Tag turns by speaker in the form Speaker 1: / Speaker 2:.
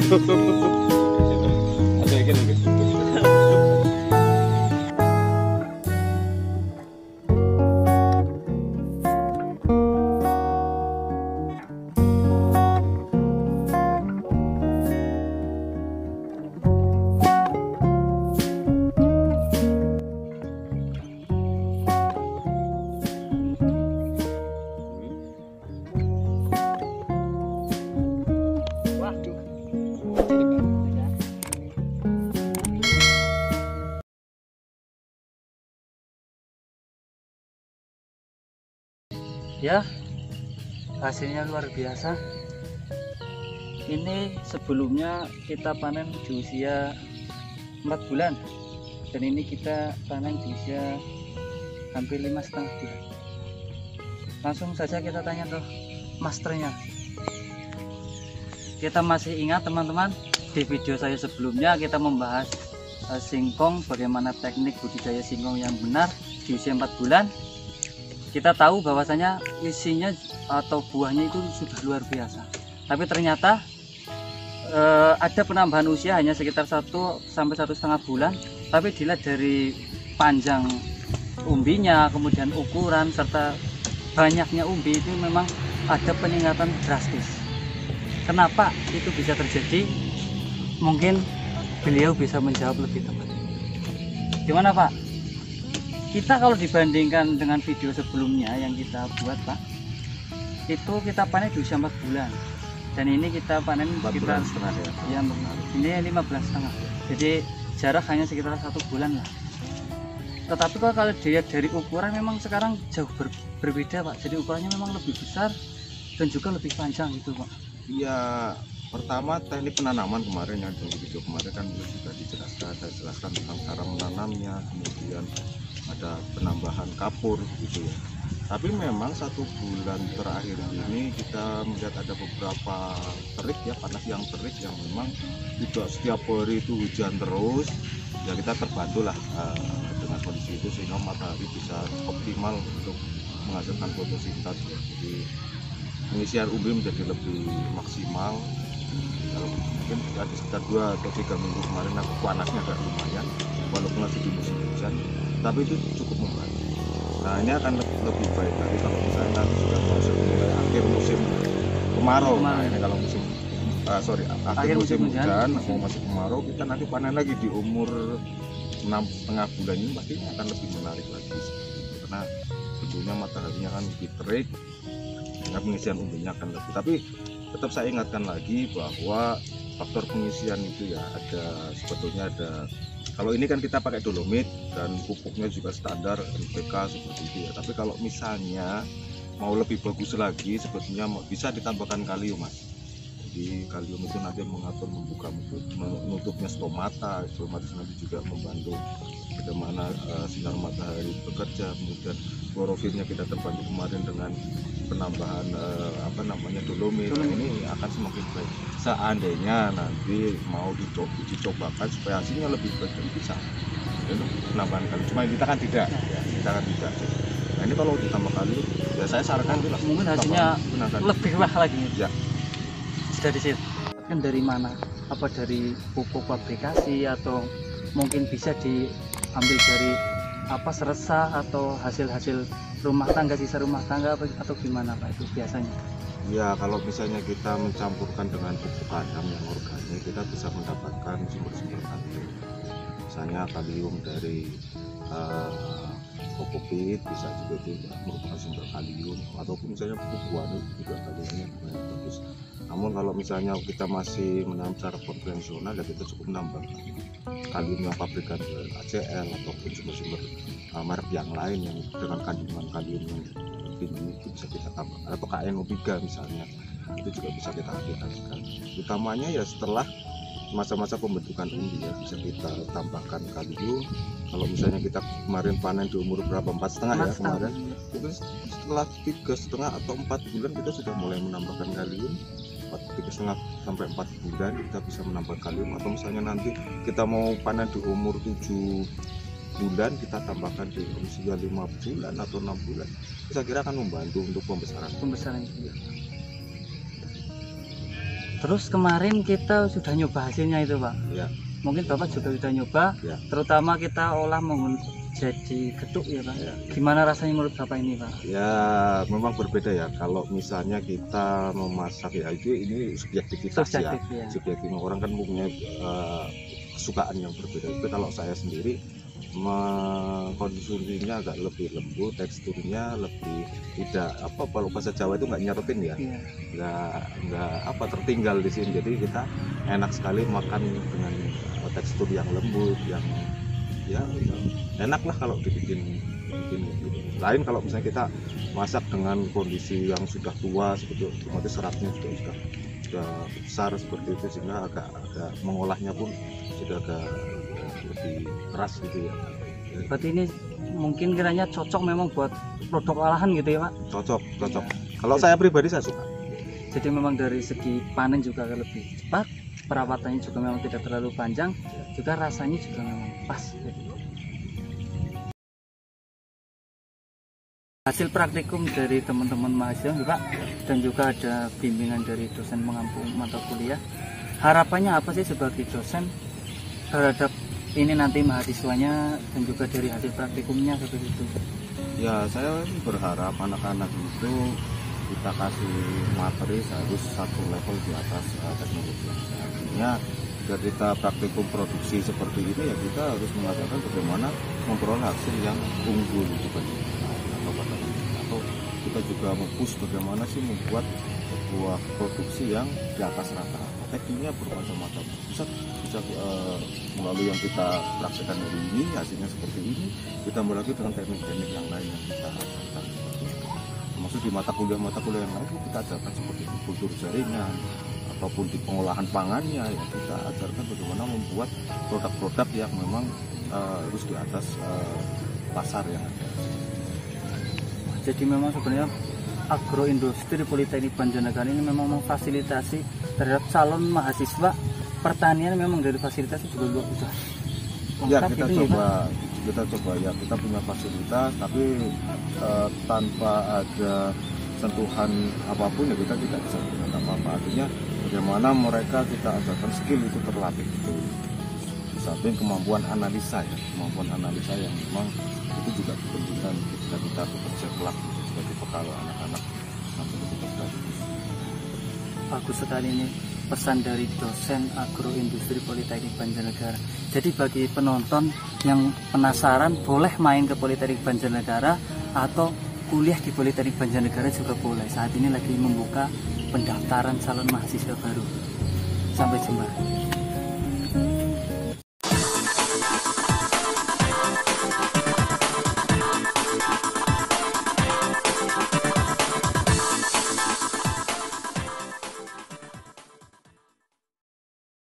Speaker 1: Ada gini.
Speaker 2: Ya, hasilnya luar biasa. Ini sebelumnya kita panen di usia 4 bulan, dan ini kita panen di usia hampir 5,5 bulan. Langsung saja kita tanya ke masternya. Kita masih ingat teman-teman, di video saya sebelumnya kita membahas singkong, bagaimana teknik budidaya singkong yang benar di usia 4 bulan. Kita tahu bahwasanya isinya atau buahnya itu sudah luar biasa, tapi ternyata ada penambahan usia hanya sekitar 1 sampai 1,5 bulan, tapi dilihat dari panjang umbinya, kemudian ukuran serta banyaknya umbi, itu memang ada peningkatan drastis. Kenapa itu bisa terjadi? Mungkin beliau bisa menjawab lebih tepat. Gimana Pak? Kita kalau dibandingkan dengan video sebelumnya yang kita buat Pak, itu kita panen di usia 4 bulan, dan ini kita panen sekitar setengah ya, ini 15,5. Jadi jarak hanya sekitar 1 bulan lah. Tetapi kalau dilihat dari ukuran memang sekarang jauh berbeda Pak. Jadi ukurannya memang lebih besar dan juga lebih panjang gitu Pak.
Speaker 1: Iya, pertama teknik penanaman kemarin yang di video kemarin kan sudah dijelaskan tentang cara menanamnya, kemudian ada penambahan kapur gitu ya. Tapi memang 1 bulan terakhir ini kita melihat ada beberapa terik ya, panas yang terik yang memang tidak setiap hari itu hujan terus. Ya kita terbantu lah dengan kondisi itu, sehingga matahari bisa optimal untuk menghasilkan fotosintas ya. Jadi pengisian umbi menjadi lebih maksimal. Kalau mungkin ada sekitar 2 atau 3 minggu kemarin aku panasnya agak lumayan, walaupun masih di musim hujan, tapi itu cukup membantu. Nah ini akan lebih baik lagi kalau misalnya sudah masuk mulai akhir musim kemarau. Nah ini kalau musim akhir musim hujan mau masuk kemarau, kita nanti panen lagi di umur 6,5 bulan ini pastinya akan lebih menarik lagi karena sebetulnya mataharinya kan lebih terik, sehingga pengisian umbinya akan lebih. Tapi tetap saya ingatkan lagi bahwa faktor pengisian itu ya sebetulnya ada. Kalau ini kan kita pakai dolomit dan pupuknya juga standar NPK seperti itu ya. Tapi kalau misalnya mau lebih bagus lagi, sebetulnya bisa ditambahkan kalium Mas. Jadi kalium itu nanti mengatur menutupnya stomata nanti juga membantu bagaimana sinar matahari bekerja. Kemudian klorofilnya kita terbantu kemarin dengan penambahan dolomit. Nah, ini akan semakin baik. Seandainya nanti mau dicobakan supaya hasilnya lebih baik, dan bisa penambahan kalium. Cuma kita kan tidak ya, Nah ini kalau ditambah kalium ya saya sarankan itu
Speaker 2: mungkin hasilnya lebih wah lagi
Speaker 1: ya.
Speaker 2: Sudah kan dari mana? Apa dari pupuk pabrikasi atau mungkin bisa diambil dari seresa atau hasil-hasil rumah tangga, sisa rumah tangga atau gimana Pak itu biasanya?
Speaker 1: Ya kalau misalnya kita mencampurkan dengan pupuk kandang yang organik, kita bisa mendapatkan sumber-sumber kalium. Misalnya kalium dari kokopit bisa juga itu merupakan sumber kalium, ataupun misalnya pupuk guano juga kaliumnya lumayan bagus. Namun kalau misalnya kita masih menanam secara konvensional, ya kita cukup menambah kalium yang pabrikan ACL ataupun sumber-sumber merek yang lain yang dengan kandungan kalium yang tinggi itu bisa kita tambah, atau KNO3 misalnya, itu juga bisa kita aplikasikan. Utamanya ya setelah masa-masa pembentukan umbi ya, bisa kita tambahkan kalium. Kalau misalnya kita kemarin panen di umur berapa, 4,5 ya kemarin, itu setelah 3,5 atau 4 bulan kita sudah mulai menambahkan kalium. 3,5 sampai 4 bulan kita bisa menambah kalium. Atau misalnya nanti kita mau panen di umur 7 bulan, kita tambahkan di usia 5 bulan atau 6 bulan, saya kira akan membantu untuk pembesaran
Speaker 2: itu. Terus kemarin kita sudah nyoba hasilnya itu Pak.
Speaker 1: Ya,
Speaker 2: Mungkin Bapak juga sudah nyoba,
Speaker 1: ya.
Speaker 2: terutama kita olah jadi getuk ya Pak.
Speaker 1: Ya.
Speaker 2: Gimana rasanya menurut Bapak ini Pak?
Speaker 1: Ya, memang berbeda ya. Kalau misalnya kita memasak ya itu ini subjektivitas
Speaker 2: Subjektif
Speaker 1: ya.
Speaker 2: ya.
Speaker 1: Subjektif orang kan punya kesukaan yang berbeda. Tapi kalau saya sendiri mengkonsumsinya agak lebih lembut, teksturnya lebih tidak apa, kalau bahasa Jawa itu nggak nyeretin ya.
Speaker 2: Iya.
Speaker 1: Nggak apa, tertinggal di sini. Jadi kita enak sekali makan dengan tekstur yang lembut, yang ya enak lah kalau dibikin gitu. Lain kalau misalnya kita masak dengan kondisi yang sudah tua seperti itu, otomatis seratnya sudah besar seperti itu, sehingga agak mengolahnya pun sudah agak lebih keras gitu ya.
Speaker 2: Berarti ini mungkin kiranya cocok memang buat produk olahan gitu ya Pak?
Speaker 1: Cocok. Kalau saya pribadi saya suka.
Speaker 2: Jadi memang dari segi panen juga lebih cepat, perawatannya juga memang tidak terlalu panjang, juga rasanya juga memang pas gitu. Hasil praktikum dari teman-teman mahasiswa Pak, dan juga ada bimbingan dari dosen pengampu mata kuliah. Harapannya apa sih sebagai dosen terhadap ini nanti mahasiswanya, dan juga dari hasil praktikumnya seperti itu?
Speaker 1: Ya, saya berharap anak-anak itu kita kasih materi harus satu level di atas teknologi. Artinya jika kita praktikum produksi seperti ini ya kita harus mengatakan bagaimana memperoleh hasil yang unggul dibanding atau kita juga mempush bagaimana sih membuat sebuah produksi yang di atas rata-rata. Tekniknya bermacam-macam, bisa melalui yang kita praktekkan hari ini hasilnya seperti ini, ditambah lagi dengan teknik-teknik yang lain yang kita ajarkan seperti itu. Termasuk di mata kuliah yang lain kita ajarkan seperti kultur jaringan ataupun di pengolahan pangannya ya kita ajarkan bagaimana membuat produk-produk yang memang harus di atas pasar yang ada.
Speaker 2: Jadi memang sebenarnya agroindustri Politeknik Banjarnegara ini memang memfasilitasi terhadap calon mahasiswa pertanian, memang dari fasilitas juga luar biasa.
Speaker 1: Ya kita coba ya, kita punya fasilitas tapi tanpa ada sentuhan apapun ya kita tidak bisa melakukan apa-apa. Artinya bagaimana mereka kita ajarkan skill itu terlatih itu. Di samping kemampuan analisa yang memang itu juga diperlukan ketika kita bekerja kelak sebagai bekal anak-anak sampai ketika bagus.
Speaker 2: Bagus sekali ini pesan dari dosen agroindustri Politeknik Banjarnegara. Jadi bagi penonton yang penasaran boleh main ke Politeknik Banjarnegara atau kuliah di Politeknik Banjarnegara juga boleh. Saat ini lagi membuka pendaftaran calon mahasiswa baru. Sampai jumpa.